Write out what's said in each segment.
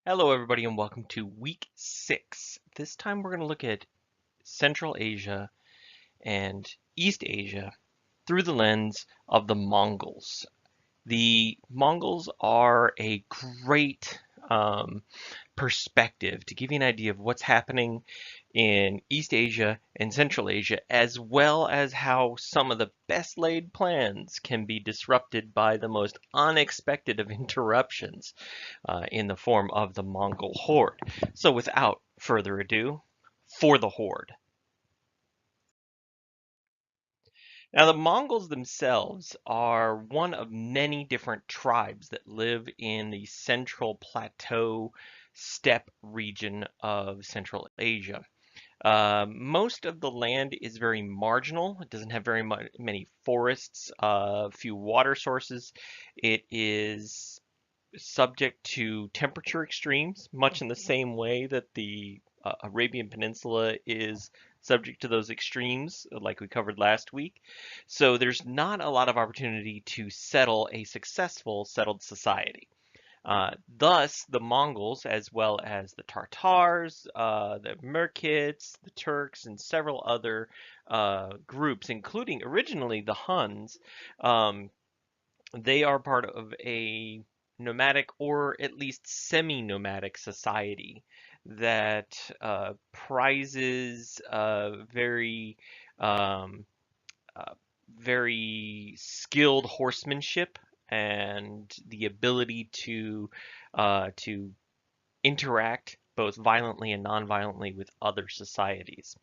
Hello, everybody, and welcome to week 6. This time we're going to look at Central Asia and East Asia through the lens of the Mongols. The Mongols are a great perspective to give you an idea of what's happening in East Asia and Central Asia, as well as how some of the best laid plans can be disrupted by the most unexpected of interruptions in the form of the Mongol horde. So without further ado, for the horde. Now, the Mongols themselves are one of many different tribes that live in the central plateau steppe region of Central Asia. Most of the land is very marginal. It doesn't have very many forests, few water sources. It is subject to temperature extremes, much in the same way that the Arabian Peninsula is subject to those extremes, like we covered last week. So there's not a lot of opportunity to settle a successful settled society. Thus, the Mongols, as well as the Tartars, the Merkits, the Turks, and several other groups, including originally the Huns, um, they are part of a nomadic or at least semi-nomadic society that prizes um, uh, very skilled horsemanship and the ability to interact both violently and non-violently with other societies.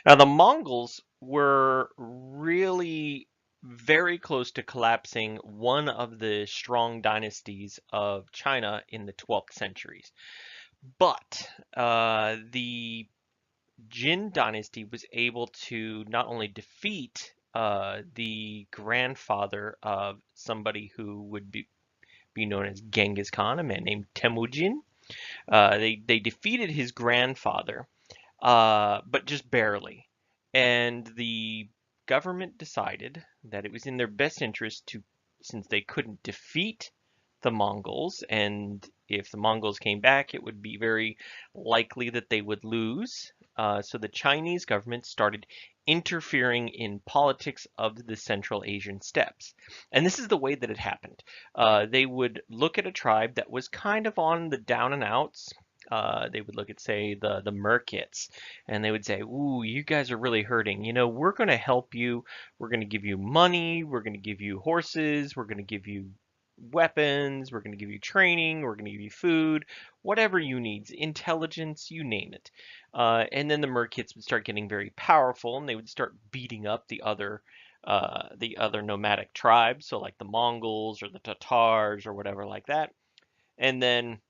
Now, the Mongols were really very close to collapsing one of the strong dynasties of China in the 12th centuries. But the Jin dynasty was able to not only defeat the grandfather of somebody who would be known as Genghis Khan, a man named Temujin. They defeated his grandfather, but just barely. And the government decided that it was in their best interest to, since they couldn't defeat the Mongols, and if the Mongols came back, it would be very likely that they would lose. So the Chinese government started interfering in politics of the Central Asian steppes. And this is the way that it happened. They would look at a tribe that was kind of on the down and outs. They would look at, say, the Merkits, and they would say, "Ooh, you guys are really hurting. You know, we're going to help you. We're going to give you money. We're going to give you horses. We're going to give you weapons. We're going to give you training. We're going to give you food, whatever you need, intelligence, you name it." And then the Merkits would start getting very powerful, and they would start beating up the other nomadic tribes, so like the Mongols or the Tatars or whatever like that. And then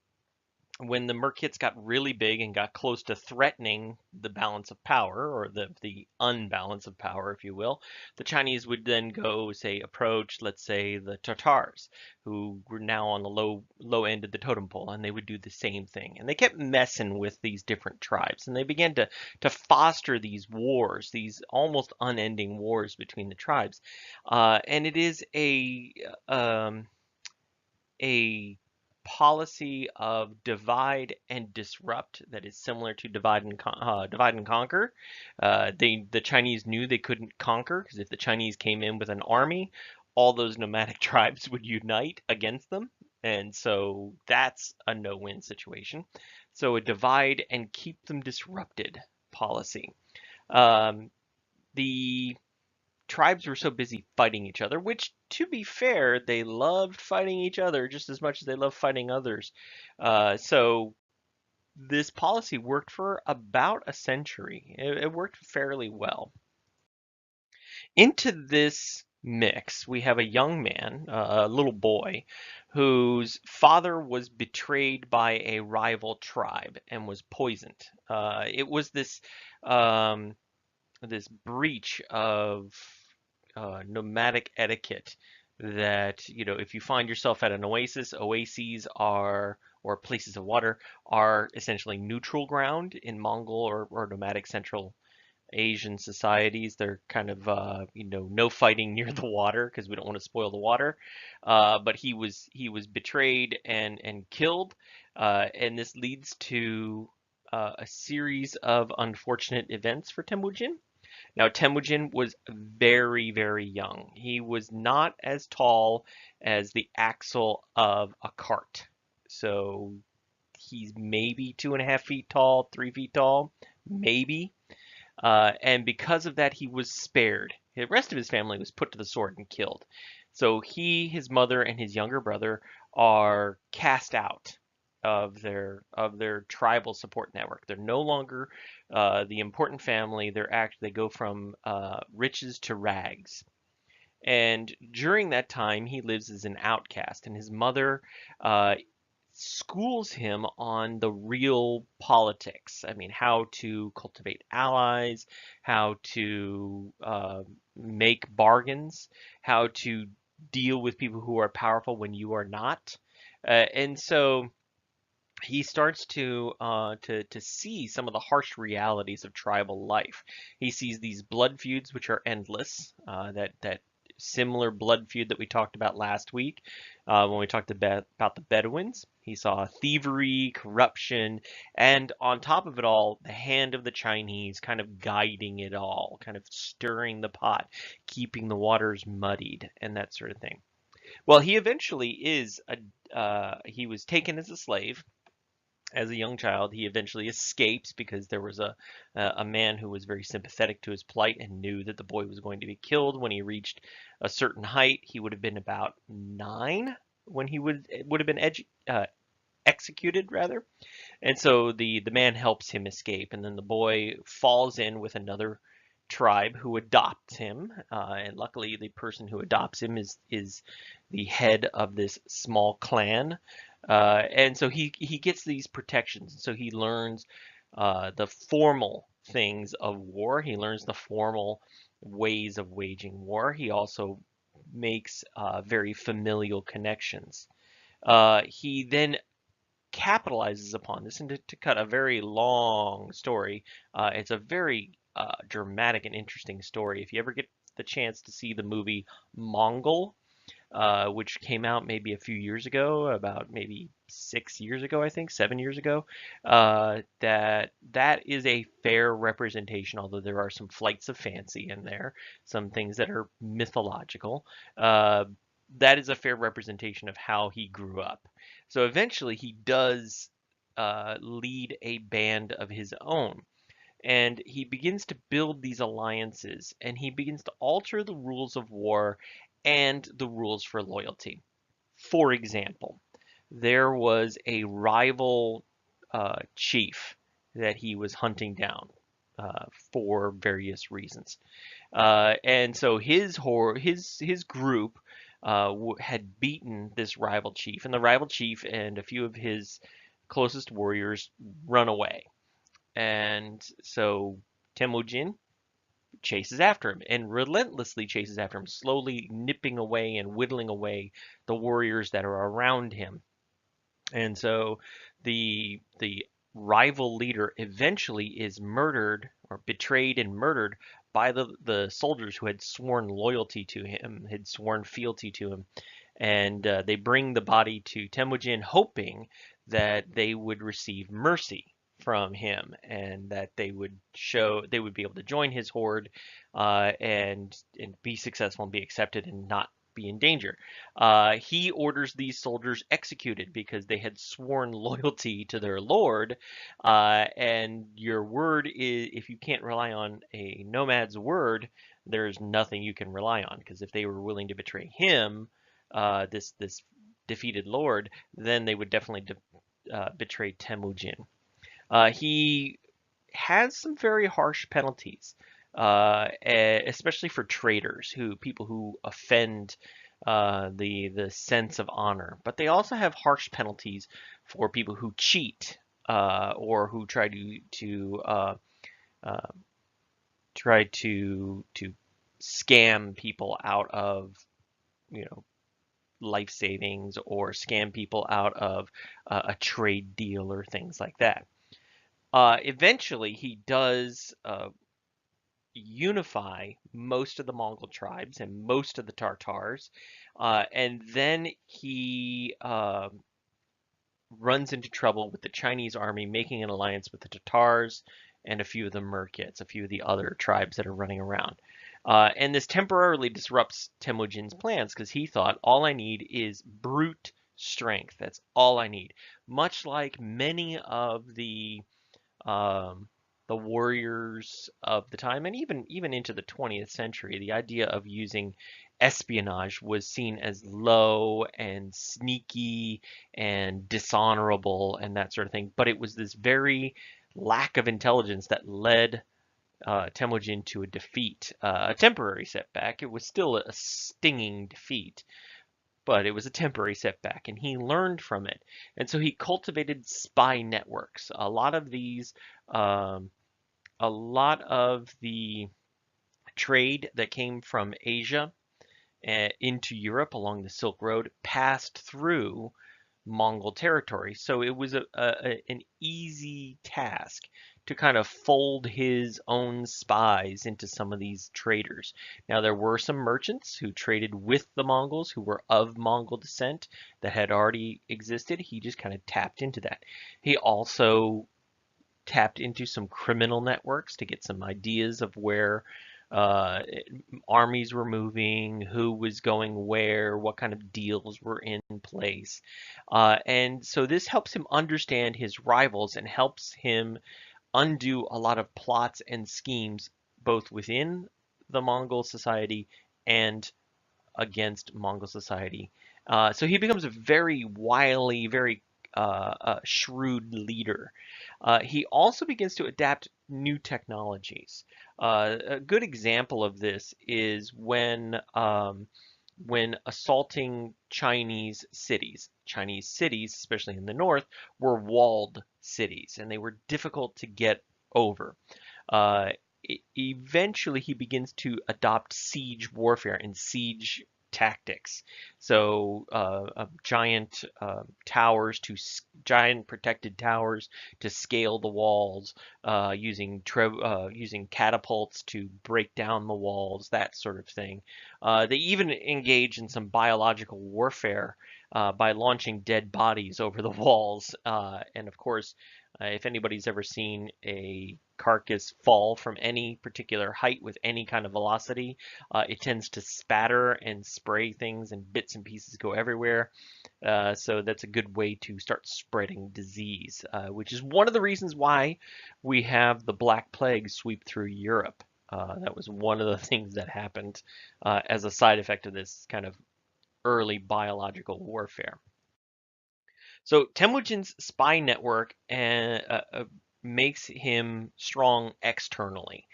when the Merkits got really big and got close to threatening the balance of power, or the unbalance of power, if you will, the Chinese would then go, say, approach, let's say, the Tatars, who were now on the low end of the totem pole, and they would do the same thing. And they kept messing with these different tribes, and they began to foster these wars, these almost unending wars between the tribes. And it is a policy of divide and disrupt that is similar to divide and conquer. The Chinese knew they couldn't conquer because if the Chinese came in with an army, all those nomadic tribes would unite against them, and so that's a no-win situation. So a divide and keep them disrupted policy. Um, the tribes were so busy fighting each other, which, to be fair, they loved fighting each other just as much as they loved fighting others. So this policy worked for about a century. It worked fairly well. Into this mix, we have a young man, a little boy, whose father was betrayed by a rival tribe and was poisoned. It was um, this breach of nomadic etiquette that, you know, if you find yourself at an oases are, or places of water, are essentially neutral ground in Mongol or nomadic Central Asian societies. They're kind of, no fighting near the water because we don't want to spoil the water. But he was betrayed and killed, and this leads to a series of unfortunate events for Temujin. Now, Temujin was very, very young. He was not as tall as the axle of a cart. So he's maybe 2.5 feet tall, 3 feet tall, maybe. And because of that, he was spared. The rest of his family was put to the sword and killed. So he, his mother, and his younger brother are cast out of their tribal support network. They're no longer the important family. They go from riches to rags. And during that time, he lives as an outcast, and his mother uh, schools him on the real politics. I mean, how to cultivate allies, how to make bargains, how to deal with people who are powerful when you are not. And so he starts to see some of the harsh realities of tribal life. He sees these blood feuds, which are endless. That similar blood feud that we talked about last week when we talked about the Bedouins. He saw thievery, corruption, and on top of it all, the hand of the Chinese kind of guiding it all, kind of stirring the pot, keeping the waters muddied, and that sort of thing. Well, he eventually he was taken as a slave as a young child. He eventually escapes because there was a man who was very sympathetic to his plight and knew that the boy was going to be killed when he reached a certain height. He would have been about 9 when he would have been executed rather. And so the man helps him escape, and then the boy falls in with another tribe who adopts him. And luckily, the person who adopts him is the head of this small clan. And so he gets these protections. So he learns the formal things of war. He learns the formal ways of waging war. He also makes very familial connections. He then capitalizes upon this, and to cut a very long story, it's a very dramatic and interesting story. If you ever get the chance to see the movie Mongol, which came out maybe a few years ago, about maybe 6 years ago, I think, 7 years ago, that is a fair representation, although there are some flights of fancy in there, some things that are mythological. That is a fair representation of how he grew up. So eventually he does lead a band of his own. And he begins to build these alliances, and he begins to alter the rules of war and the rules for loyalty. For example, there was a rival chief that he was hunting down for various reasons. And so his group had beaten this rival chief, and the rival chief and a few of his closest warriors run away. And so Temujin chases after him and relentlessly chases after him, slowly nipping away and whittling away the warriors that are around him. And so the rival leader eventually is murdered or betrayed and murdered by the soldiers who had sworn loyalty to him, had sworn fealty to him. And they bring the body to Temujin, hoping that they would receive mercy from him and that they would be able to join his horde and be successful and be accepted and not be in danger. He orders these soldiers executed because they had sworn loyalty to their lord. And your word is, if you can't rely on a nomad's word, there's nothing you can rely on. Because if they were willing to betray him, this defeated lord, then they would definitely betray Temujin. He has some very harsh penalties, especially for traitors, people who offend the sense of honor. But they also have harsh penalties for people who cheat or who uh, try to scam people out of you know life savings or scam people out of a trade deal or things like that. Eventually, he does unify most of the Mongol tribes and most of the Tartars, and then he runs into trouble with the Chinese army making an alliance with the Tatars and a few of the Merkits, a few of the other tribes that are running around. And this temporarily disrupts Temujin's plans because he thought, all I need is brute strength. That's all I need. Much like many of um, the warriors of the time, and even into the 20th century, the idea of using espionage was seen as low and sneaky and dishonorable and that sort of thing. But it was this very lack of intelligence that led Temujin to a defeat, a temporary setback. It was still a stinging defeat, but it was a temporary setback, and he learned from it. And so he cultivated spy networks. Um, a lot of the trade that came from Asia into Europe along the Silk Road passed through Mongol territory. So it was an easy task to kind of fold his own spies into some of these traders. Now, there were some merchants who traded with the Mongols who were of Mongol descent that had already existed. He just kind of tapped into that. He also tapped into some criminal networks to get some ideas of where uh, armies were moving, who was going where, what kind of deals were in place. And so this helps him understand his rivals and helps him undo a lot of plots and schemes both within the Mongol society and against Mongol society. So he becomes a very wily, very shrewd leader. He also begins to adapt new technologies. A good example of this is when assaulting Chinese cities. Chinese cities, especially in the north, were walled cities, and they were difficult to get over. Uh, Eventually, he begins to adopt siege warfare and siege tactics. So, giant towers to giant protected towers to scale the walls, using catapults to break down the walls, that sort of thing. They even engage in some biological warfare by launching dead bodies over the walls. And of course, if anybody's ever seen a carcass fall from any particular height with any kind of velocity, it tends to spatter and spray things, and bits and pieces go everywhere. So that's a good way to start spreading disease, which is one of the reasons why we have the Black Plague sweep through Europe. That was one of the things that happened as a side effect of this kind of early biological warfare. So Temujin's spy network makes him strong externally.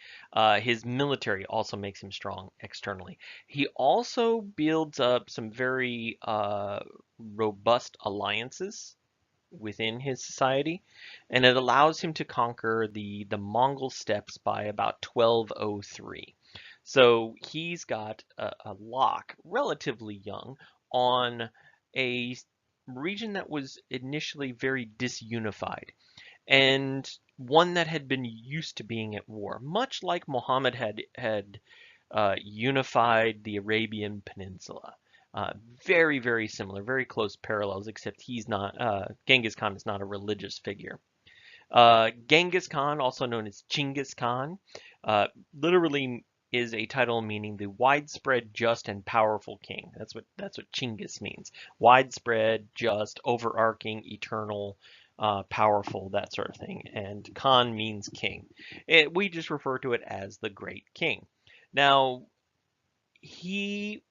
His military also makes him strong externally. He also builds up some very robust alliances within his society, and it allows him to conquer the Mongol steppes by about 1203. So he's got a lock, relatively young, on a region that was initially very disunified and one that had been used to being at war, much like Muhammad had unified the Arabian Peninsula. Uh, very similar, very close parallels, except he's not, Genghis Khan is not a religious figure. Genghis Khan, also known as Chinggis Khan, uh, literally is a title meaning the widespread, just, and powerful king. That's what Chinggis means. Widespread, just, overarching, eternal, powerful, that sort of thing. And Khan means king. We just refer to it as the Great King. Now, he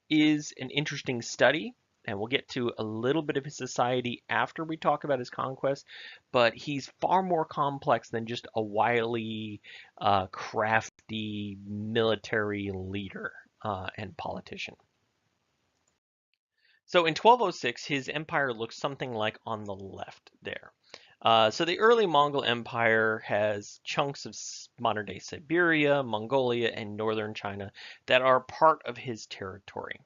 is an interesting study, and we'll get to a little bit of his society after we talk about his conquest, but he's far more complex than just a wily, crafty military leader and politician. So in 1206, his empire looks something like on the left there. So the early Mongol Empire has chunks of modern-day Siberia, Mongolia, and northern China that are part of his territory.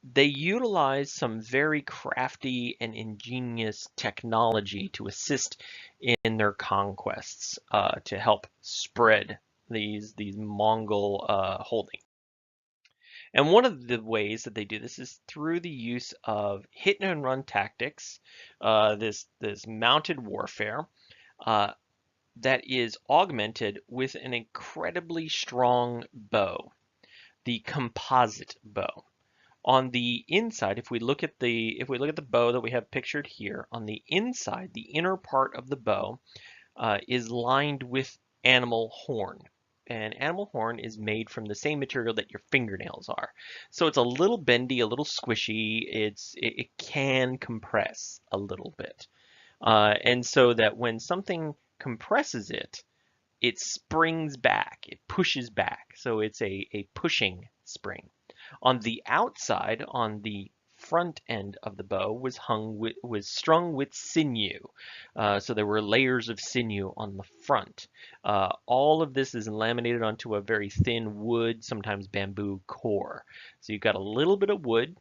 They utilize some very crafty and ingenious technology to assist in their conquests, to help spread these Mongol holdings. And one of the ways that they do this is through the use of hit and run tactics, this mounted warfare uh, that is augmented with an incredibly strong bow, the composite bow. On the inside, if we look at the bow that we have pictured here, on the inside, the inner part of the bow is lined with animal horn. And animal horn is made from the same material that your fingernails are. So it's a little bendy, a little squishy. It can compress a little bit. And so that when something compresses it, it springs back, it pushes back. So it's a pushing spring. On the outside, on the front end of the bow was strung with sinew. So there were layers of sinew on the front. All of this is laminated onto a very thin wood, sometimes bamboo core. So you've got a little bit of wood,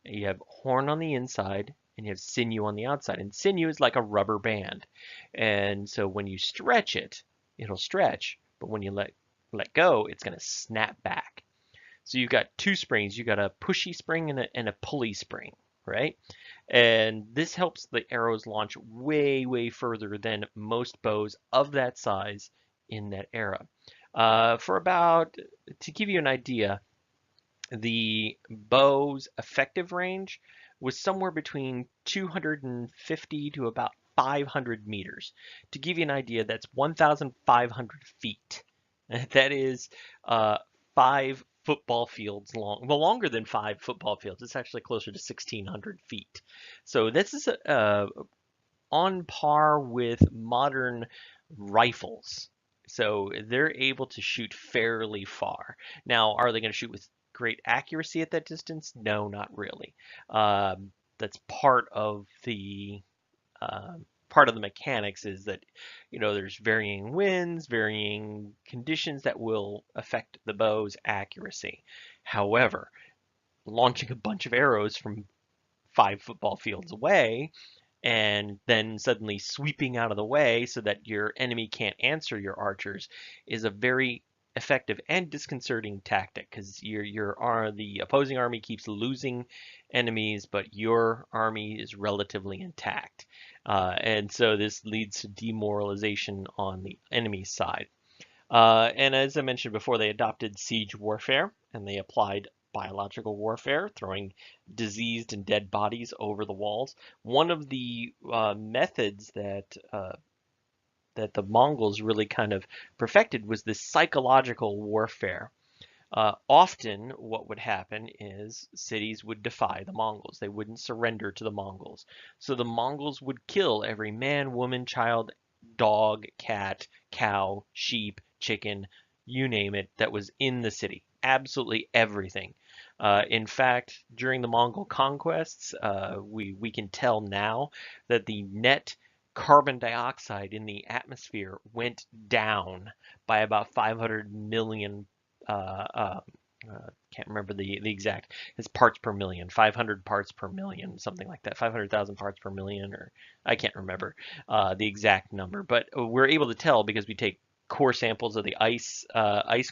you have horn on the inside, and you have sinew on the outside. And sinew is like a rubber band. And so when you stretch it, it'll stretch, but when you let go, it's going to snap back. So you've got two springs. You've got a pushy spring and a pulley spring, right? And this helps the arrows launch way, way further than most bows of that size in that era. To give you an idea, the bow's effective range was somewhere between 250 to about 500 meters. To give you an idea, that's 1,500 feet. That is 5 football fields long. Well, longer than 5 football fields. It's actually closer to 1,600 feet. So this is on par with modern rifles. So they're able to shoot fairly far. Now, are they going to shoot with great accuracy at that distance? No, not really. That's part of the mechanics is that, there's varying winds, varying conditions that will affect the bow's accuracy. However, launching a bunch of arrows from 5 football fields away and then suddenly sweeping out of the way so that your enemy can't answer your archers is a very effective and disconcerting tactic because the opposing army keeps losing enemies, but your army is relatively intact. And so this leads to demoralization on the enemy side. And as I mentioned before, they adopted siege warfare and they applied biological warfare, throwing diseased and dead bodies over the walls. One of the methods that the Mongols really kind of perfected was this psychological warfare. Often, what would happen is cities would defy the Mongols. They wouldn't surrender to the Mongols. So the Mongols would kill every man, woman, child, dog, cat, cow, sheep, chicken, you name it, that was in the city. Absolutely everything. In fact, during the Mongol conquests, we can tell now that the net carbon dioxide in the atmosphere went down by about 500 million. Can't remember the exact. It's parts per million, 500 parts per million, something like that, 500,000 parts per million, or I can't remember the exact number. But we're able to tell because we take core samples of the ice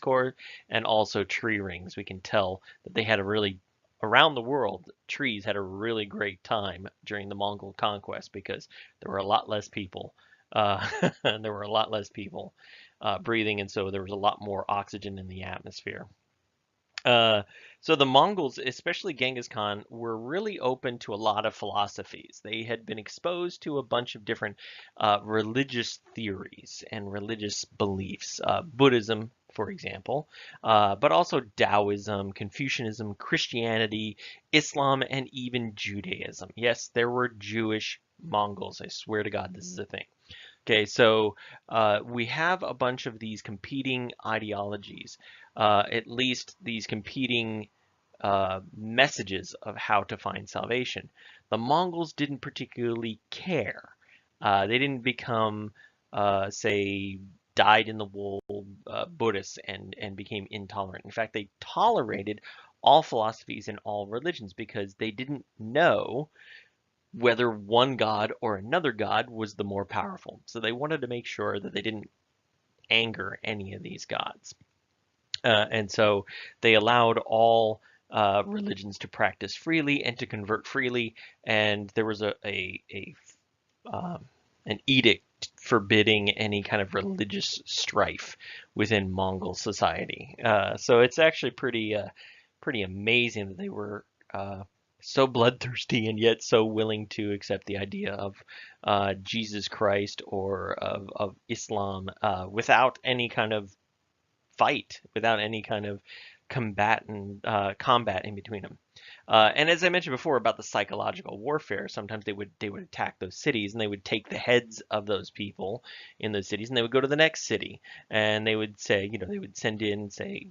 core and also tree rings. We can tell that they had around the world, trees had a really great time during the Mongol conquest because there were a lot less people. There were a lot less people breathing, and so there was a lot more oxygen in the atmosphere. So the Mongols, especially Genghis Khan, were really open to a lot of philosophies. They had been exposed to a bunch of different religious theories and religious beliefs, Buddhism, for example, but also Taoism, Confucianism, Christianity, Islam, and even Judaism. Yes, there were Jewish Mongols. I swear to God, this is a thing. Okay, so we have a bunch of these competing ideologies, at least these competing messages of how to find salvation. The Mongols didn't particularly care. They didn't become, say, dyed-in-the-wool Buddhists and became intolerant. In fact, they tolerated all philosophies and all religions because they didn't know whether one god or another god was the more powerful. So they wanted to make sure that they didn't anger any of these gods. And so they allowed all religions to practice freely and to convert freely. And there was um, an edict forbidding any kind of religious strife within Mongol society. So it's actually pretty amazing that they were so bloodthirsty and yet so willing to accept the idea of Jesus Christ or of Islam without any kind of fight, without any kind of combat in between them. And as I mentioned before about the psychological warfare, sometimes they would attack those cities and they would take the heads of those people in those cities and they would go to the next city and they would say, they would send in, say,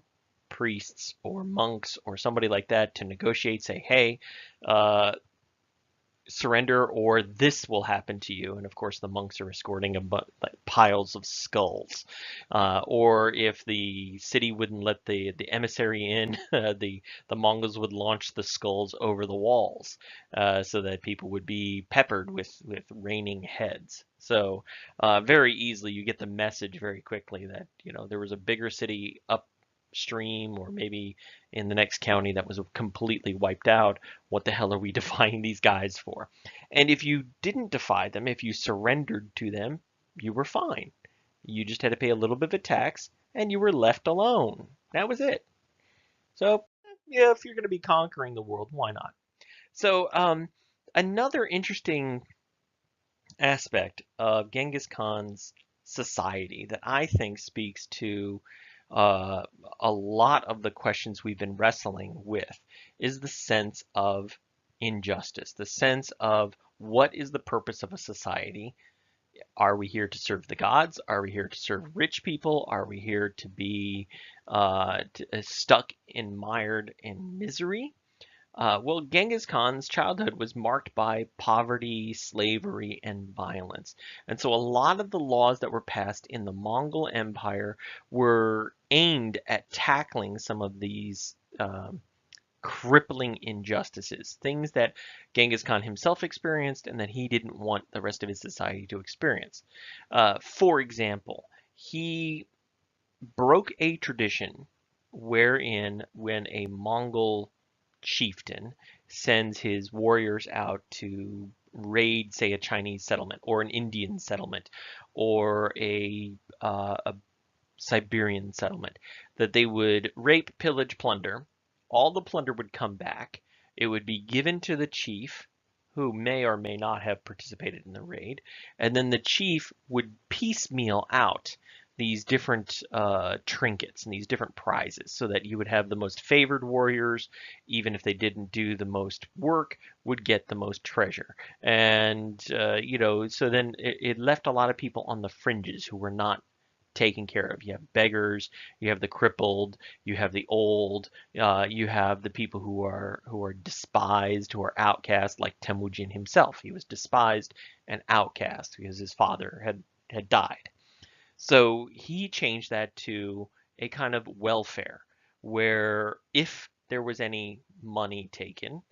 priests or monks or somebody like that to negotiate, say, hey, uh, surrender or this will happen to you. And of course, the monks are escorting like piles of skulls. Or if the city wouldn't let the emissary in, the Mongols would launch the skulls over the walls so that people would be peppered with raining heads. So very easily you get the message very quickly that there was a bigger city upstream or maybe in the next county that was completely wiped out. What the hell are we defying these guys for? And if you didn't defy them, if you surrendered to them, you were fine. You just had to pay a little bit of a tax and you were left alone. That was it. So, yeah, if you're going to be conquering the world, why not? So, another interesting aspect of Genghis Khan's society that I think speaks to uh, a lot of the questions we've been wrestling with is the sense of injustice, the sense of what is the purpose of a society? Are we here to serve the gods? Are we here to serve rich people? Are we here to be stuck, mired in misery? Well, Genghis Khan's childhood was marked by poverty, slavery, and violence. And so a lot of the laws that were passed in the Mongol Empire were aimed at tackling some of these crippling injustices, things that Genghis Khan himself experienced and that he didn't want the rest of his society to experience. For example, he broke a tradition wherein when a Mongol chieftain sends his warriors out to raid, say, a Chinese settlement or an Indian settlement or a Siberian settlement, that they would rape, pillage, plunder. All the plunder would come back. It would be given to the chief, who may or may not have participated in the raid, and then the chief would piecemeal out these different trinkets and these different prizes so that you would have the most favored warriors, even if they didn't do the most work, would get the most treasure. And, so then it left a lot of people on the fringes who were not taken care of. You have beggars, you have the crippled, you have the old, you have the people who are despised, who are outcast, like Temujin himself. He was despised and outcast because his father had died. So he changed that to a kind of welfare where if there was any money taken,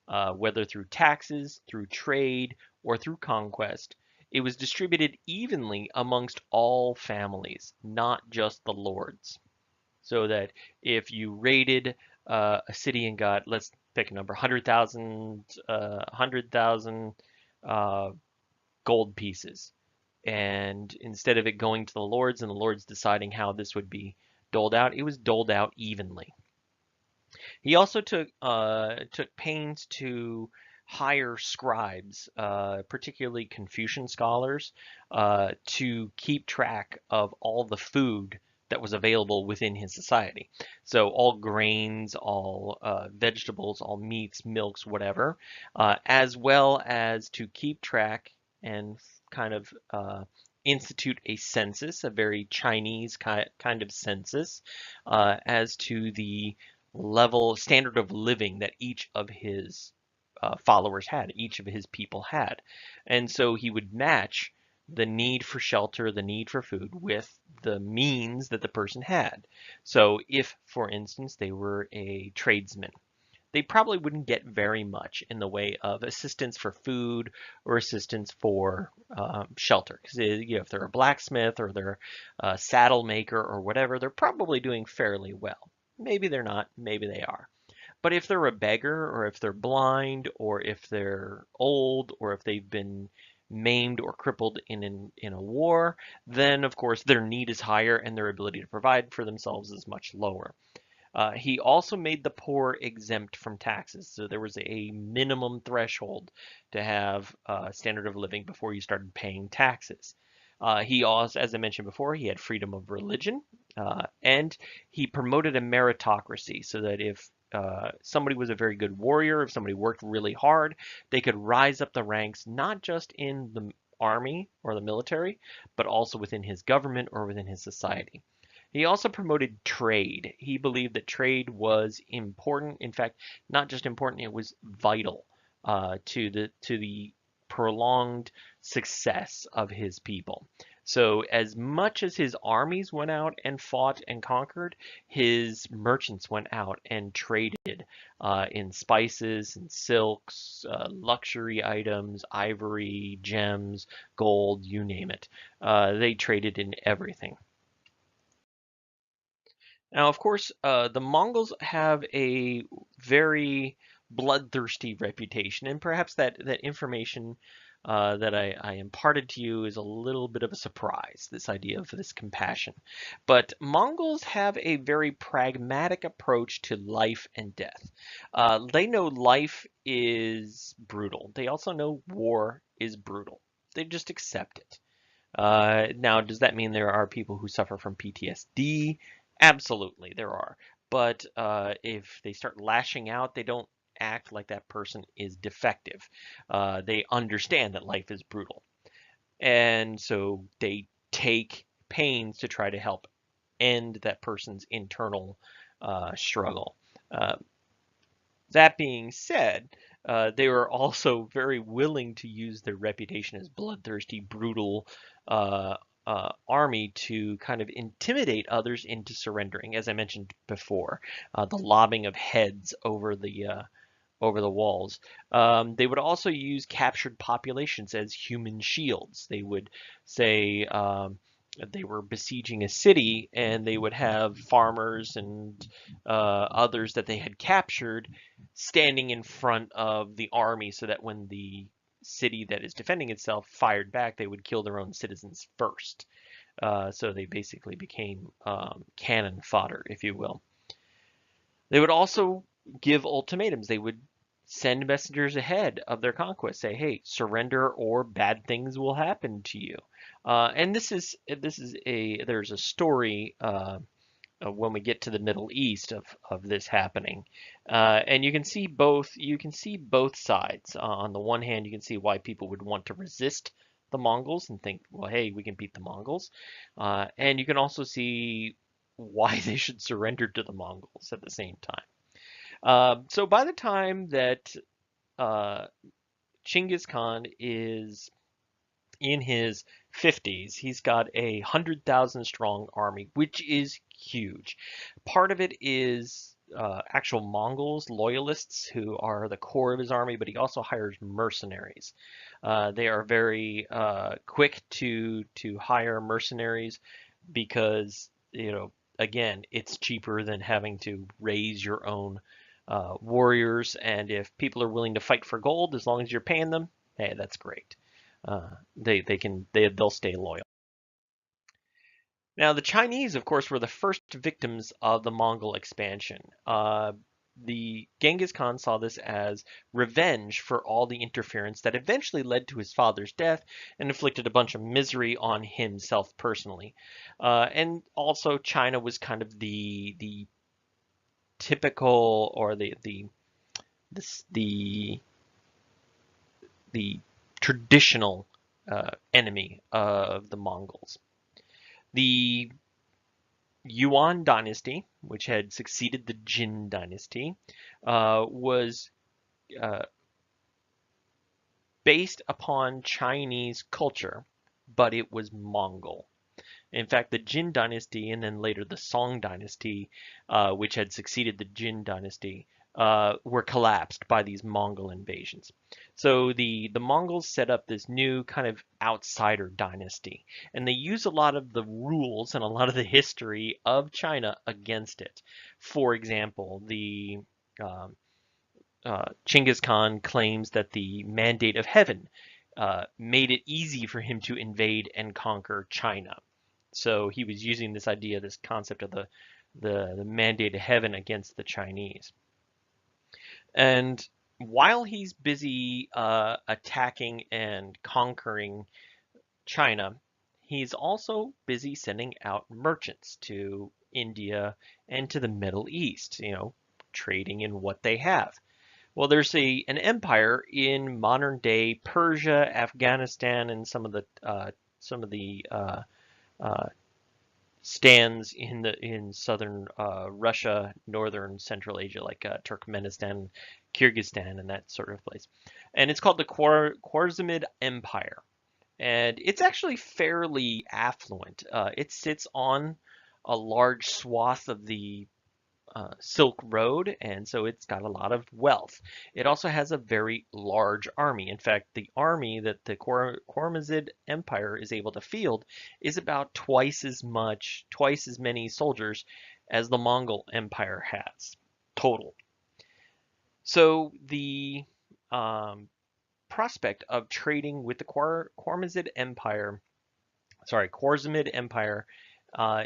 whether through taxes, through trade, or through conquest, it was distributed evenly amongst all families, not just the lords. So that if you raided a city and got, let's pick a number, 100,000 uh, gold pieces, and instead of it going to the lords and the lords deciding how this would be doled out, it was doled out evenly. He also took pains to hire scribes, particularly Confucian scholars, to keep track of all the food that was available within his society. So all grains, all vegetables, all meats, milks, whatever, as well as to keep track and kind of institute a census, a very Chinese kind of census, as to the level standard of living that each of his followers had, each of his people had. And so he would match the need for shelter, the need for food with the means that the person had. So if, for instance, they were a tradesman, they probably wouldn't get very much in the way of assistance for food or assistance for shelter. Because if they're a blacksmith or they're a saddle maker or whatever, they're probably doing fairly well. Maybe they're not, maybe they are. But if they're a beggar, or if they're blind, or if they're old, or if they've been maimed or crippled in a war, then of course their need is higher and their ability to provide for themselves is much lower. He also made the poor exempt from taxes. So there was a minimum threshold to have a standard of living before you started paying taxes. He also, as I mentioned before, he had freedom of religion, and he promoted a meritocracy so that if somebody was a very good warrior, if somebody worked really hard, they could rise up the ranks, not just in the army or the military, but also within his government or within his society. He also promoted trade. He believed that trade was important. In fact, not just important, it was vital to the prolonged success of his people. So as much as his armies went out and fought and conquered, his merchants went out and traded in spices and silks, luxury items, ivory, gems, gold, you name it. They traded in everything. Now, of course, the Mongols have a very bloodthirsty reputation, and perhaps that information that I imparted to you is a little bit of a surprise, this idea of this compassion. But Mongols have a very pragmatic approach to life and death. They know life is brutal. They also know war is brutal. They just accept it. Now, does that mean there are people who suffer from PTSD? Absolutely, there are. But if they start lashing out, they don't act like that person is defective. They understand that life is brutal. And so they take pains to try to help end that person's internal struggle. Uh, that being said, they were also very willing to use their reputation as bloodthirsty, brutal uh, army to kind of intimidate others into surrendering. As I mentioned before, the lobbing of heads over the walls. They would also use captured populations as human shields. They would say they were besieging a city, and they would have farmers and others that they had captured standing in front of the army so that when the city that is defending itself fired back, they would kill their own citizens first. So they basically became cannon fodder, if you will. They would also give ultimatums. They would send messengers ahead of their conquest, say, "Hey, surrender or bad things will happen to you." And this is a there's a story when we get to the Middle East of this happening, and you can see both sides. On the one hand, you can see why people would want to resist the Mongols and think, well, hey, we can beat the Mongols, and you can also see why they should surrender to the Mongols at the same time. So by the time that uh, Chinggis Khan is in his 50s, he's got 100,000 strong army, which is huge. Part of it is actual Mongols, loyalists, who are the core of his army, but he also hires mercenaries. They are very quick to hire mercenaries because, again, it's cheaper than having to raise your own warriors. And if people are willing to fight for gold, as long as you're paying them, hey, that's great. They'll stay loyal. Now, the Chinese, of course, were the first victims of the Mongol expansion. The Genghis Khan saw this as revenge for all the interference that eventually led to his father's death and inflicted a bunch of misery on himself personally. And also, China was kind of the typical, or this, the traditional enemy of the Mongols. The Yuan dynasty, which had succeeded the Jin dynasty, was uh, based upon Chinese culture, but it was Mongol. In fact, the Jin dynasty and then later the Song dynasty, which had succeeded the Jin dynasty, were collapsed by these Mongol invasions. So the Mongols set up this new kind of outsider dynasty, and they use a lot of the rules and a lot of the history of China against it. For example, the Chinggis Khan claims that the mandate of heaven made it easy for him to invade and conquer China. So he was using this idea, this concept of the mandate of heaven against the Chinese. And while he's busy attacking and conquering China, he's also busy sending out merchants to India and to the Middle East, trading in what they have. Well, there's an empire in modern day Persia, Afghanistan, and some of the stands in southern Russia, northern Central Asia, like Turkmenistan, Kyrgyzstan, and that sort of place. And it's called the Khwarezmid Empire, and it's actually fairly affluent. It sits on a large swath of the Silk Road, and so it's got a lot of wealth. It also has a very large army. In fact, the army that the Khwarezmid Empire is able to field is about twice as many soldiers as the Mongol Empire has total. So the prospect of trading with the Khwarezmid Empire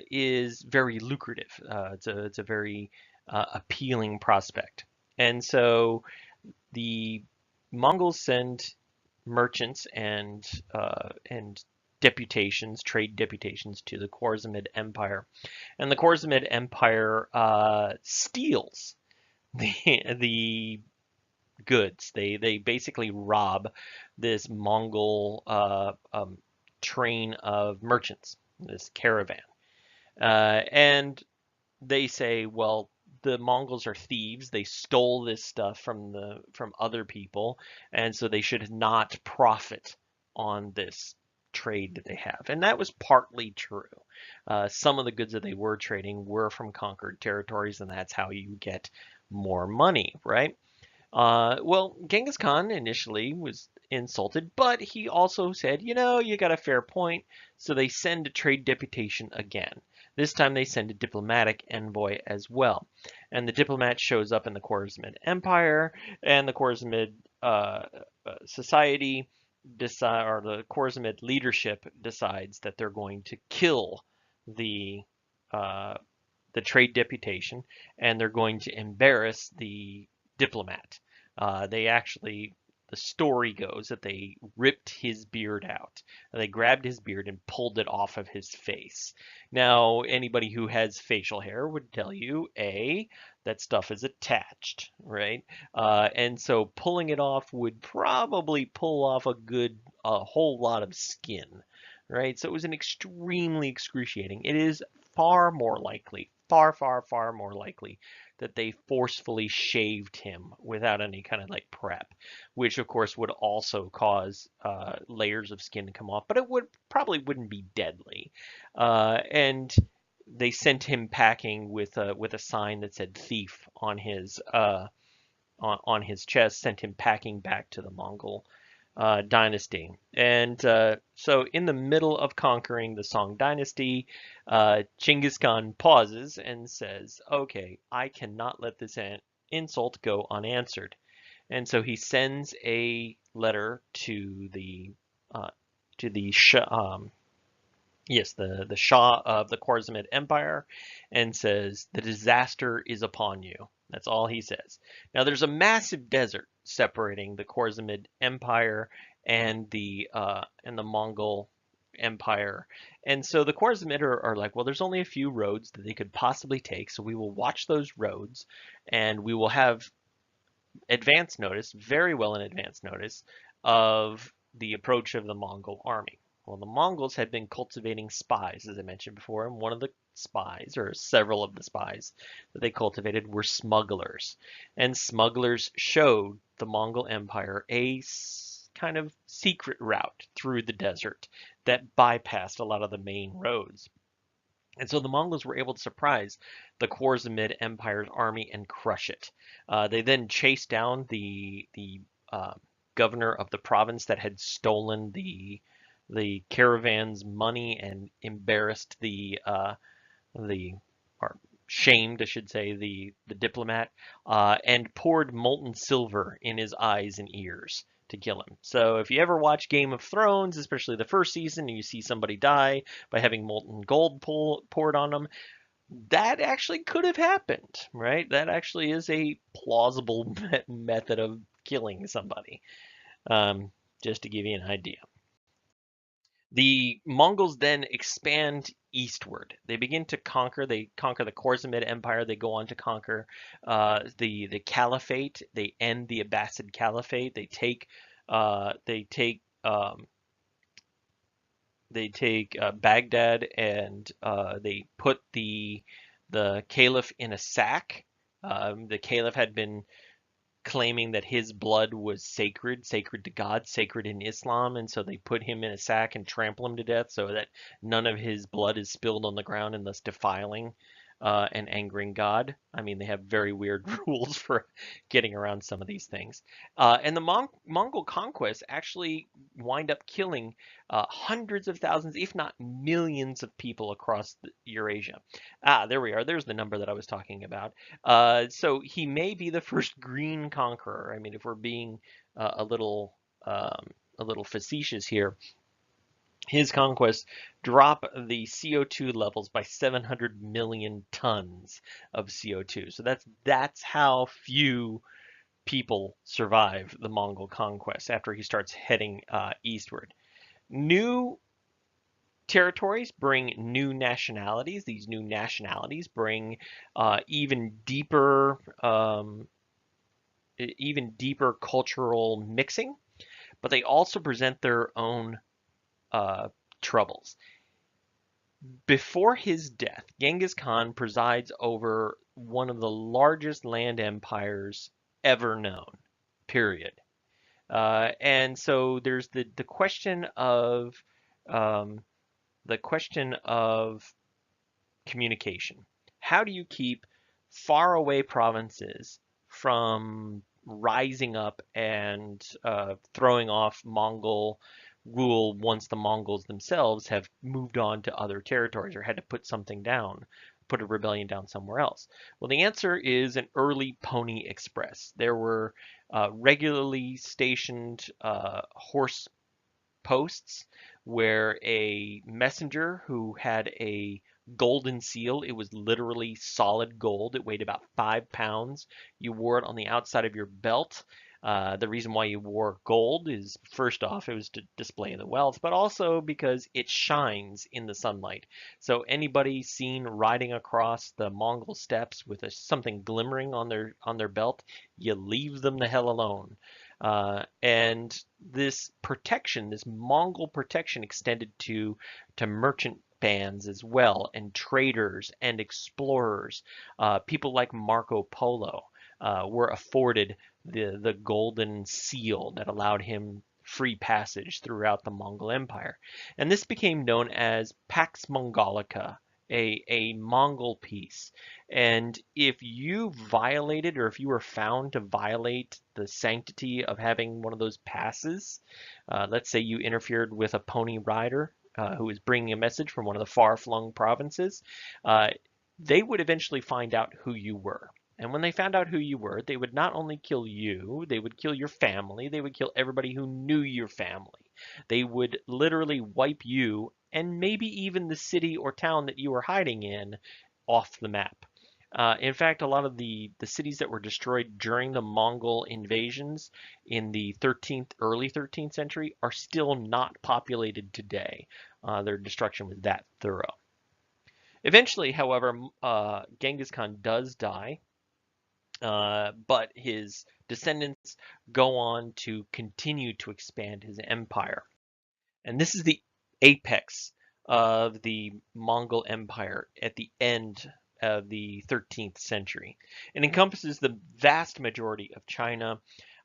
is very lucrative. It's a very appealing prospect. And so the Mongols send merchants and deputations, trade deputations to the Khwarezmid Empire, and the Khwarezmid Empire steals the goods. They basically rob this Mongol train of merchants, this caravan. And they say, well, the Mongols are thieves. They stole this stuff from other people, and so they should not profit on this trade that they have. And that was partly true. Some of the goods that they were trading were from conquered territories, and that's how you get more money, right? Well, Genghis Khan initially was insulted, but he also said, you got a fair point. So they send a trade deputation again. This time they send a diplomatic envoy as well. And the diplomat shows up in the Khwarezmid Empire, and the Khwarezmid society or the Khwarezmid leadership decides that they're going to kill the uh, the trade deputation, and they're going to embarrass the diplomat. The story goes that they ripped his beard out. They grabbed his beard and pulled it off of his face. Now, anybody who has facial hair would tell you, A, that stuff is attached, right? And so pulling it off would probably pull off a whole lot of skin, right? So it was an extremely excruciating. It is far more likely, far, far, far more likely that they forcefully shaved him without any kind of like prep, which of course would also cause layers of skin to come off, but it probably wouldn't be deadly. And they sent him packing with a sign that said "thief" on his chest, sent him packing back to the Mongol dynasty. And so, in the middle of conquering the Song dynasty, Chinggis Khan pauses and says, "Okay, I cannot let this insult go unanswered." And so he sends a letter to the Shah, yes, the Shah of the Khwarezmid Empire, and says, "The disaster is upon you." That's all he says. Now there's a massive desert separating the Khwarezmid Empire and the Mongol Empire. And so the Khwarezmid are like, well, there's only a few roads that they could possibly take, so we will watch those roads, and we will have advance notice, very well in advance notice, of the approach of the Mongol army. Well, the Mongols had been cultivating spies, as I mentioned before, and one of the spies, or several of the spies that they cultivated, were smugglers. And smugglers showed the Mongol Empire a kind of secret route through the desert that bypassed a lot of the main roads. And so the Mongols were able to surprise the Khwarezmid Empire's army and crush it. They then chased down the governor of the province that had stolen the caravan's money and embarrassed the or shamed, I should say, the diplomat, and poured molten silver in his eyes and ears to kill him. So if you ever watch Game of Thrones, especially the first season, and you see somebody die by having molten gold poured on them, that actually could have happened, right? That actually is a plausible method of killing somebody. Um, just to give you an idea. The Mongols then expand eastward. They begin to conquer. They conquer the Khwarezmid Empire. They go on to conquer the Caliphate. They end the Abbasid Caliphate. They take Baghdad, and they put the caliph in a sack. The caliph had been claiming that his blood was sacred, sacred to God, sacred in Islam, and so they put him in a sack and trample him to death so that none of his blood is spilled on the ground and thus defiling and angering God. I mean, they have very weird rules for getting around some of these things. And the Mongol conquests actually wind up killing hundreds of thousands, if not millions, of people across Eurasia. Ah, there we are. There's the number that I was talking about. So he may be the first green conqueror. I mean, if we're being a little a little facetious here, his conquests drop the CO2 levels by 700 million tons of CO2. So that's how few people survive the Mongol conquest after he starts heading eastward. New territories bring new nationalities. These new nationalities bring even deeper, even deeper cultural mixing, but they also present their own uh, troubles. Before his death, Genghis Khan presides over one of the largest land empires ever known, period. And so there's um, the question of communication. How do you keep faraway provinces from rising up and throwing off Mongol rule once the Mongols themselves have moved on to other territories or had to put something down, put a rebellion down somewhere else? Well, the answer is an early Pony Express. There were regularly stationed horse posts where a messenger who had a golden seal, it was literally solid gold. It weighed about 5 pounds. You wore it on the outside of your belt. The reason why you wore gold is first off, it was to display the wealth, but also because it shines in the sunlight. So anybody seen riding across the Mongol steppes with something glimmering on their belt, you leave them the hell alone. And this protection, this Mongol protection, extended to merchant bands as well, and traders and explorers. People like Marco Polo were afforded the golden seal that allowed him free passage throughout the Mongol Empire. And this became known as Pax Mongolica, a Mongol peace. And if you violated, or if you were found to violate the sanctity of having one of those passes, let's say you interfered with a pony rider who was bringing a message from one of the far-flung provinces, uh, they would eventually find out who you were. And when they found out who you were, they would not only kill you, they would kill your family, they would kill everybody who knew your family. They would literally wipe you and maybe even the city or town that you were hiding in off the map. In fact, a lot of the cities that were destroyed during the Mongol invasions in the early 13th century are still not populated today. Their destruction was that thorough. Eventually, however, Genghis Khan does die, but his descendants go on to continue to expand his empire. And this is the apex of the Mongol Empire at the end of the 13th century. It encompasses the vast majority of China,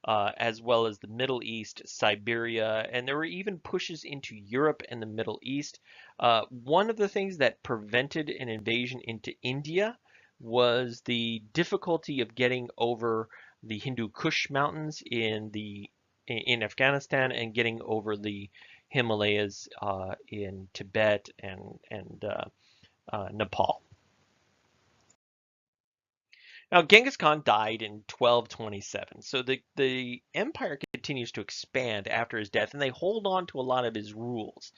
as well as the Middle East, Siberia, and there were even pushes into Europe and the Middle East. One of the things that prevented an invasion into India was the difficulty of getting over the Hindu Kush mountains in Afghanistan and getting over the Himalayas in Tibet and Nepal. Now, Genghis Khan died in 1227, so the empire continues to expand after his death, and they hold on to a lot of his rules.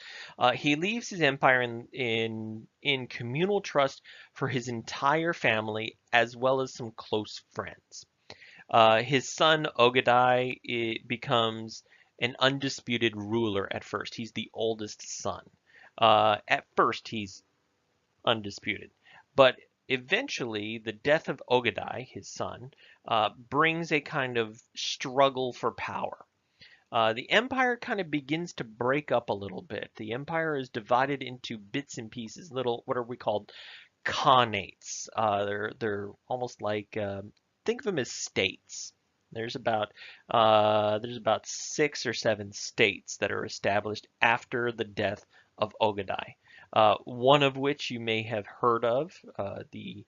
He leaves his empire in communal trust for his entire family as well as some close friends. His son Ogadai becomes an undisputed ruler at first. He's the oldest son. At first, he's undisputed. But eventually, the death of Ogadai, his son, brings a kind of struggle for power. The empire kind of begins to break up a little bit. The empire is divided into bits and pieces, little what are we called khanates. They're almost like think of them as states. There's about 6 or 7 states that are established after the death of Ogadai. One of which you may have heard of, the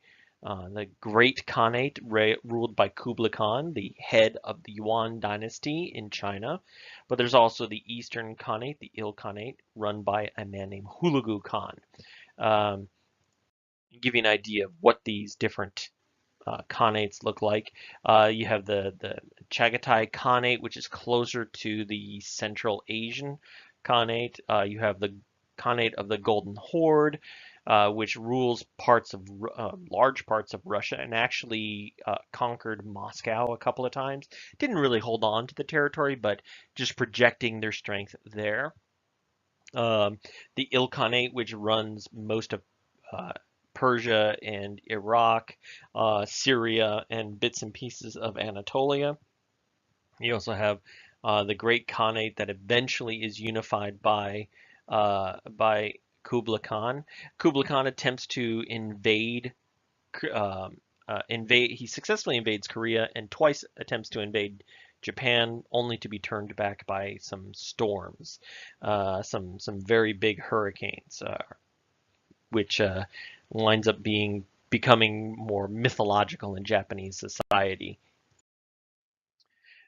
Great Khanate ruled by Kublai Khan, the head of the Yuan dynasty in China. But there's also the Eastern Khanate, the Il Khanate, run by a man named Hulagu Khan. Um, Give you an idea of what these different Khanates look like. You have the Chagatai Khanate, which is closer to the Central Asian Khanate. You have the Khanate of the Golden Horde, which rules large parts of Russia and actually conquered Moscow a couple of times. Didn't really hold on to the territory, but just projecting their strength there. Um, the Ilkhanate, which runs most of uh, Persia and Iraq, Syria, and bits and pieces of Anatolia. You also have the Great Khanate that eventually is unified by Kublai Khan. Kublai Khan attempts to invade. He successfully invades Korea and twice attempts to invade Japan, only to be turned back by some storms, some very big hurricanes, which winds up becoming more mythological in Japanese society.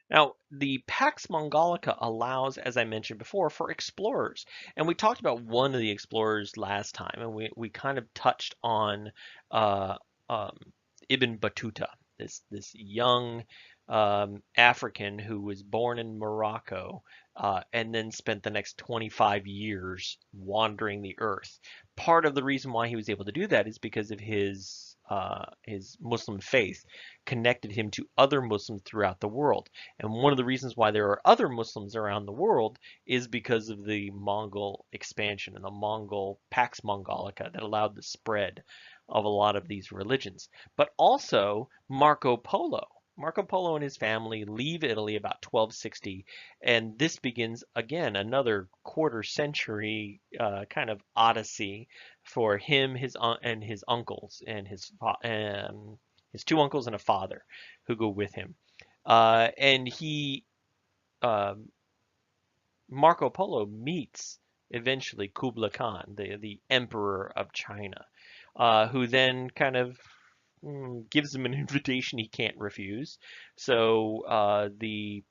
Now, the Pax Mongolica allows, as I mentioned before, for explorers. And we talked about one of the explorers last time, and we kind of touched on uh, um, Ibn Battuta, this young African who was born in Morocco and then spent the next 25 years wandering the earth. Part of the reason why he was able to do that is because of his Muslim faith connected him to other Muslims throughout the world. And one of the reasons why there are other Muslims around the world is because of the Mongol expansion and the Mongol Pax Mongolica that allowed the spread of a lot of these religions. But also Marco Polo. Marco Polo and his family leave Italy about 1260, and this begins again another quarter century kind of odyssey for him, and his uncles, and his 2 uncles and a father who go with him. And uh, Marco Polo meets eventually Kublai Khan, the emperor of China, who then kind of gives him an invitation he can't refuse. So the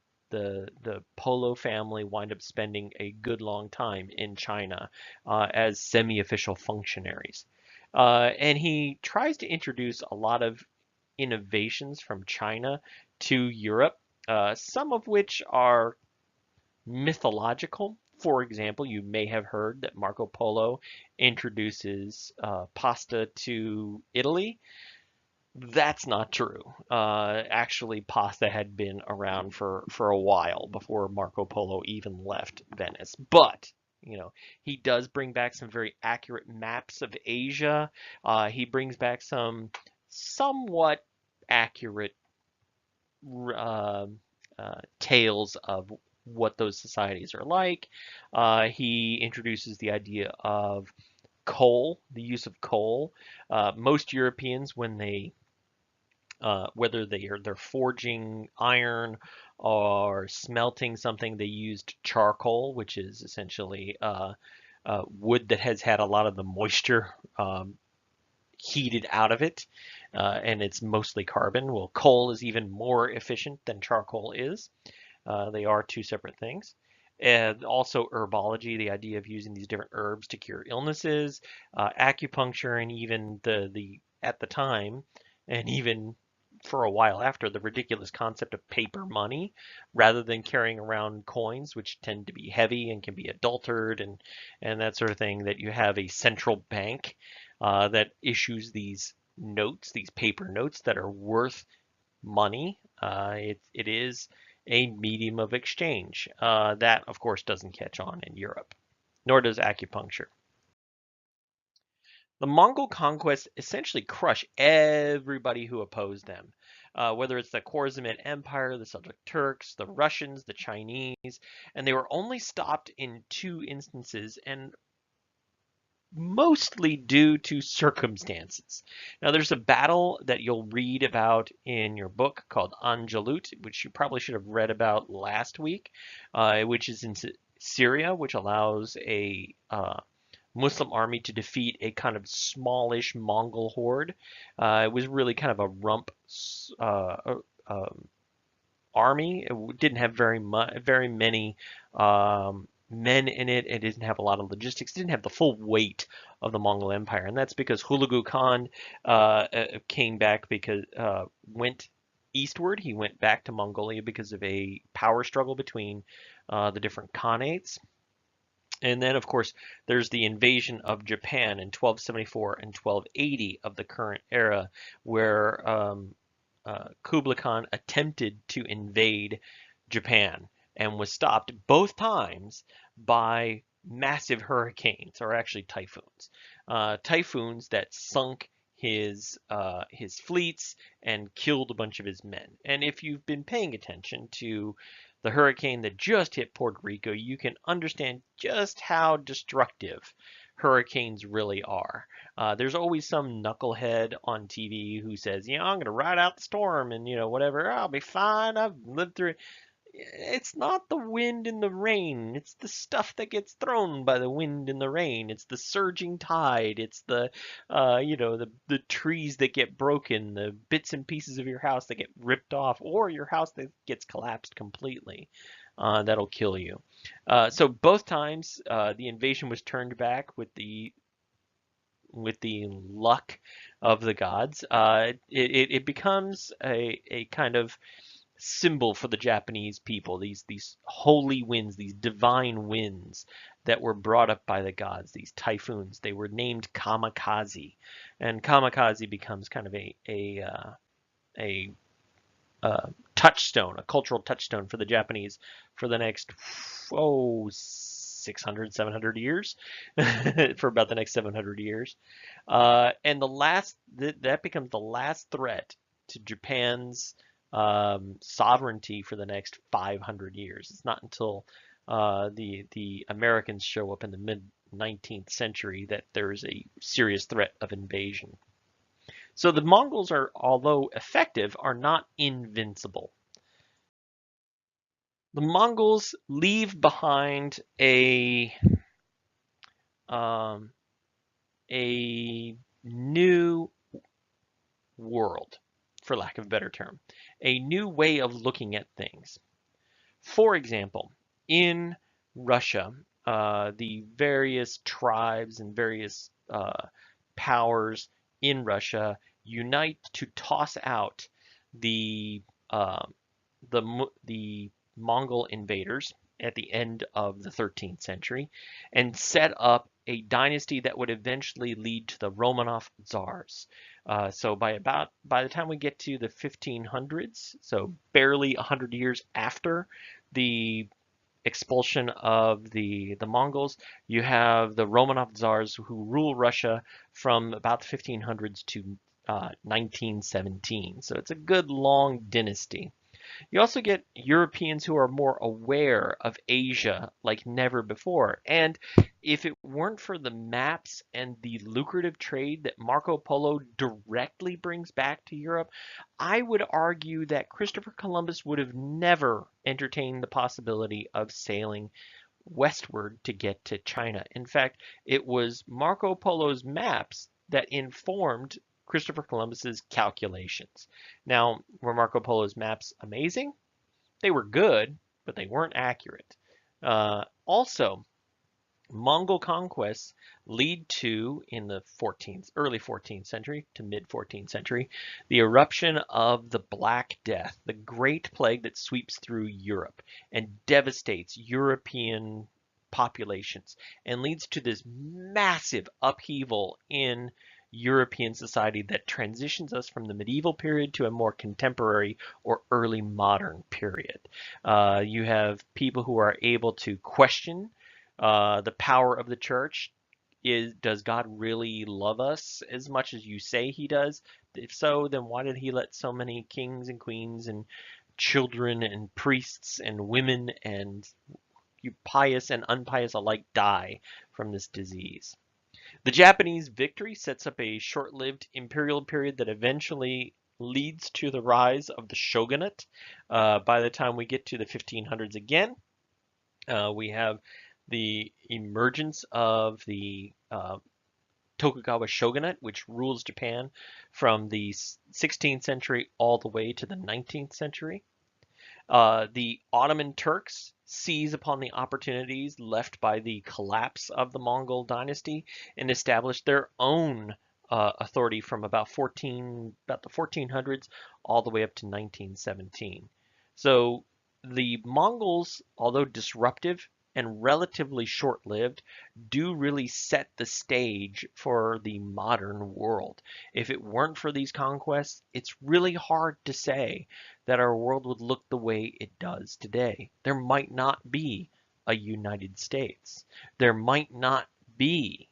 Polo family wind up spending a good long time in China as semi-official functionaries. And he tries to introduce a lot of innovations from China to Europe, some of which are mythological. For example, you may have heard that Marco Polo introduces pasta to Italy. That's not true. Actually, pasta had been around for a while before Marco Polo even left Venice. But, he does bring back some very accurate maps of Asia. He brings back some somewhat accurate uh, tales of what those societies are like. He introduces the idea of coal, the use of coal. Most Europeans, when they whether they're forging iron or smelting something, they used charcoal, which is essentially wood that has had a lot of the moisture heated out of it, and it's mostly carbon. Well, coal is even more efficient than charcoal is. They are two separate things. And also herbology, the idea of using these different herbs to cure illnesses, acupuncture, and even the at the time, and even for a while after, the ridiculous concept of paper money rather than carrying around coins, which tend to be heavy and can be adulterated and that sort of thing, that you have a central bank that issues these notes, these paper notes that are worth money. It is a medium of exchange. That, of course, doesn't catch on in Europe, nor does acupuncture. The Mongol conquest essentially crushed everybody who opposed them, whether it's the Khwarezmid Empire, the Seljuk Turks, the Russians, the Chinese, and they were only stopped in two instances, and mostly due to circumstances. Now, there's a battle that you'll read about in your book called Anjalut, which you probably should have read about last week, which is in Syria, which allows a Muslim army to defeat a kind of smallish Mongol horde. It was really kind of a rump army. It didn't have very many men in it. It didn't have a lot of logistics. It didn't have the full weight of the Mongol Empire, and that's because Hulagu Khan came back because went eastward. He went back to Mongolia because of a power struggle between the different khanates. And then, of course, there's the invasion of Japan in 1274 and 1280 of the current era, where Kublai Khan attempted to invade Japan and was stopped both times by massive hurricanes, or actually typhoons. Typhoons that sunk his fleets and killed a bunch of his men. And if you've been paying attention to the hurricane that just hit Puerto Rico, you can understand just how destructive hurricanes really are. There's always some knucklehead on TV who says, I'm going to ride out the storm and, whatever, I'll be fine. I've lived through it. It's not the wind and the rain. It's the stuff that gets thrown by the wind and the rain. It's the surging tide. It's the trees that get broken, the bits and pieces of your house that get ripped off, or your house that gets collapsed completely. That'll kill you. So both times, the invasion was turned back with the luck of the gods. It becomes a kind of symbol for the Japanese people, these holy winds, these divine winds that were brought up by the gods, these typhoons. They were named kamikaze, and kamikaze becomes kind of a touchstone, a cultural touchstone for the Japanese for the next 600, 700 years, for about the next 700 years. And that becomes the last threat to Japan's sovereignty for the next 500 years. It's not until the Americans show up in the mid 19th century that there is a serious threat of invasion. So the Mongols are, although effective, are not invincible. The Mongols leave behind um, a new world, for lack of a better term, a new way of looking at things. For example, in Russia, the various tribes and various powers in Russia unite to toss out the uh, the Mongol invaders at the end of the 13th century and set up a dynasty that would eventually lead to the Romanov Tsars. So by the time we get to the 1500s, so barely 100 years after the expulsion of the Mongols, you have the Romanov Tsars who rule Russia from about the 1500s to 1917. So it's a good long dynasty. You also get Europeans who are more aware of Asia like never before. And if it weren't for the maps and the lucrative trade that Marco Polo directly brings back to Europe, I would argue that Christopher Columbus would have never entertained the possibility of sailing westward to get to China. In fact, it was Marco Polo's maps that informed Christopher Columbus's calculations. Now, were Marco Polo's maps amazing? They were good, but they weren't accurate. Also, Mongol conquests lead to, in the early 14th century to mid 14th century, the eruption of the Black Death, the great plague that sweeps through Europe and devastates European populations and leads to this massive upheaval in European society that transitions us from the medieval period to a more contemporary or early modern period. You have people who are able to question the power of the church. Does God really love us as much as you say he does? If so, then why did he let so many kings and queens and children and priests and women and you pious and unpious alike die from this disease? The Japanese victory sets up a short-lived imperial period that eventually leads to the rise of the shogunate. By the time we get to the 1500s again, we have the emergence of the Tokugawa shogunate, which rules Japan from the 16th century all the way to the 19th century. The Ottoman Turks seize upon the opportunities left by the collapse of the Mongol dynasty and establish their own authority from about the 1400s all the way up to 1917. So the Mongols, although disruptive and relatively short-lived, do really set the stage for the modern world. If it weren't for these conquests, it's really hard to say that our world would look the way it does today. There might not be a United States. There might not be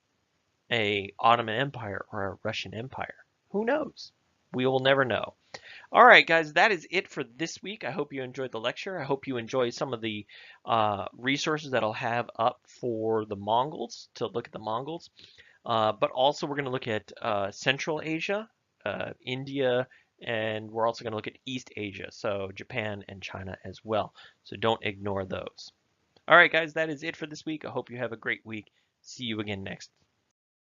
a Ottoman Empire or a Russian Empire. Who knows? We will never know. All right, guys, that is it for this week. I hope you enjoyed the lecture. I hope you enjoy some of the resources that I'll have up for the Mongols, to look at the Mongols. But also we're going to look at Central Asia, India, and we're also going to look at East Asia, so Japan and China as well. So don't ignore those. All right, guys, that is it for this week. I hope you have a great week. See you again next